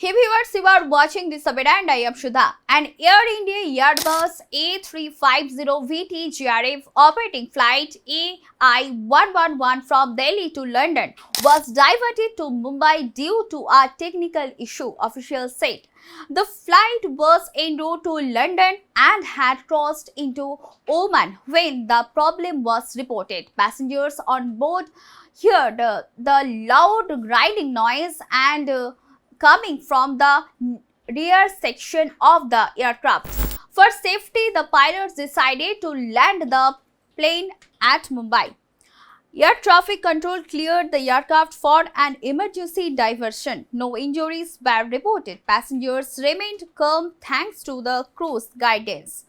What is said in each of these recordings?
Hey viewers, you are watching this update and I am Shudha. An Air India Airbus A350 GRF operating flight AI111 from Delhi to London was diverted to Mumbai due to a technical issue, officials said. The flight was en route to London and had crossed into Oman when the problem was reported. Passengers on board heard the loud grinding noise and coming from the rear section of the aircraft. For safety, the pilots decided to land the plane at Mumbai. Air traffic control cleared the aircraft for an emergency diversion. No injuries were reported. Passengers remained calm thanks to the crew's guidance.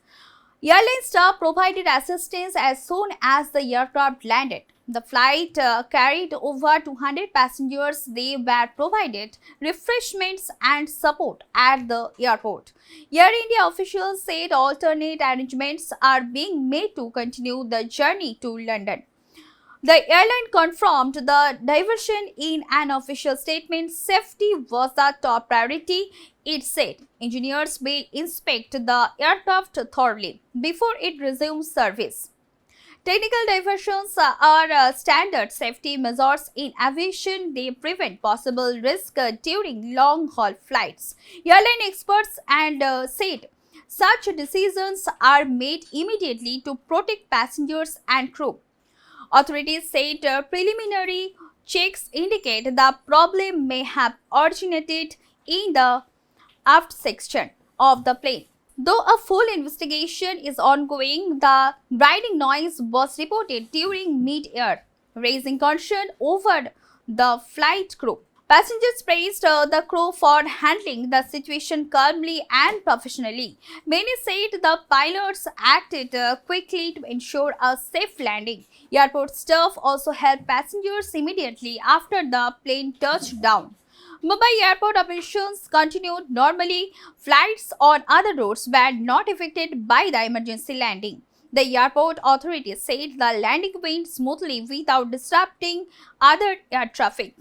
Airline staff provided assistance as soon as the aircraft landed. The flight carried over 200 passengers. They were provided refreshments and support at the airport. Air India officials said alternate arrangements are being made to continue the journey to London. The airline confirmed the diversion in an official statement. Safety was the top priority, it said. Engineers will inspect the aircraft thoroughly before it resumes service. Technical diversions are standard safety measures in aviation. They prevent possible risk during long-haul flights. Airline experts said such decisions are made immediately to protect passengers and crew. Authorities said preliminary checks indicate the problem may have originated in the aft section of the plane. Though a full investigation is ongoing, the grinding noise was reported during mid-air, raising concern over the flight crew. Passengers praised the crew for handling the situation calmly and professionally. Many said the pilots acted quickly to ensure a safe landing. Airport staff also helped passengers immediately after the plane touched down. Mumbai airport operations continued normally. Flights on other routes were not affected by the emergency landing. The airport authorities said the landing went smoothly without disrupting other air traffic.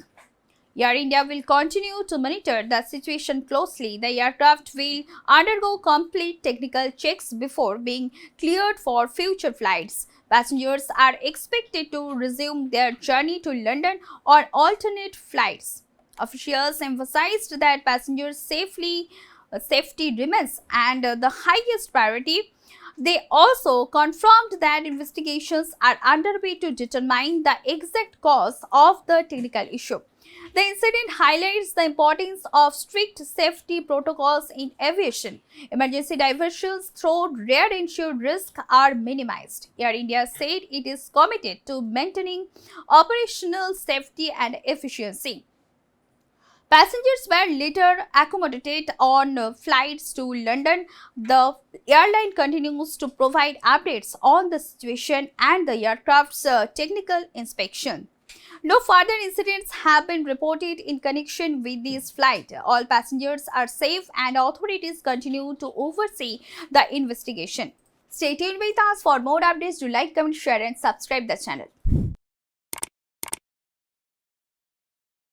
Air India will continue to monitor the situation closely. The aircraft will undergo complete technical checks before being cleared for future flights. Passengers are expected to resume their journey to London on alternate flights. Officials emphasized that passengers' safety remains and the highest priority. They also confirmed that investigations are underway to determine the exact cause of the technical issue. The incident highlights the importance of strict safety protocols in aviation. Emergency diversions, though rare, ensure risk are minimized. Air India said it is committed to maintaining operational safety and efficiency. Passengers were later accommodated on flights to London. The airline continues to provide updates on the situation and the aircraft's technical inspection. No further incidents have been reported in connection with this flight. All passengers are safe and authorities continue to oversee the investigation. Stay tuned with us for more updates. Do like, comment, share and subscribe the channel.